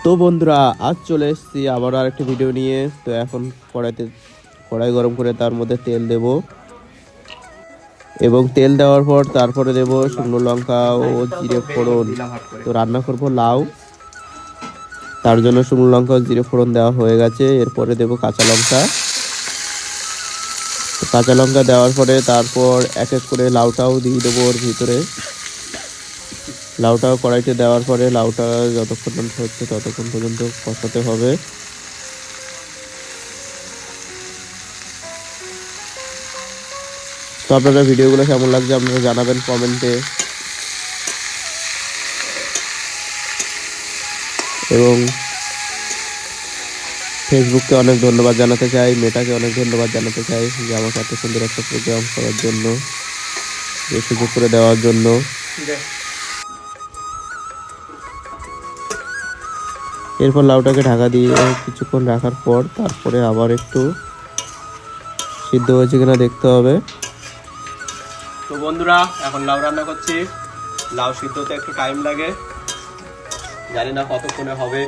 তো বন্ধুরা, আজ চলে এসেছি আবার আরেকটি ভিডিও নিয়ে। তো এখন কড়াই গরম করে তার মধ্যে তেল দেব এবং তেল দেওয়ার পর তারপরে দেব শুকনো লঙ্কা ও জিরে ফোড়ন। তো রান্না করব লাউ, তার জন্য শুকনো লঙ্কা ও জিরে ফোড়ন দেওয়া হয়ে গেছে। এরপরে দেব কাঁচা লঙ্কা। তো কাঁচা লঙ্কা দেওয়ার পরে তারপর এক এক করে লাউটাও দিয়ে দেবো ওর ভিতরে। লাউটাও কড়াইতে দেওয়ার পরে লাউটা যতক্ষণ না হচ্ছে ততক্ষণ পর্যন্ত কষাতে হবে। তো আপনারা ভিডিওগুলো কেমন লাগছে আপনারা জানাবেন কমেন্টে। এবং ফেসবুককে অনেক ধন্যবাদ জানাতে চাই, মেটাকে অনেক ধন্যবাদ জানাতে চাই যে আমাকে এত সুন্দর একটা প্রোগ্রাম করার জন্য, যে সুযোগ করে দেওয়ার জন্য। এরপর লাউটাকে ঢাকা দিয়ে কিছুক্ষণ রাখার পর তারপরে আবার একটু সিদ্ধ হয়েছে কিনা দেখতে হবে। তো বন্ধুরা, এখন লাউ রান্না করছি। লাউ সিদ্ধতে একটু টাইম লাগে, জানি না কতক্ষণে হবে।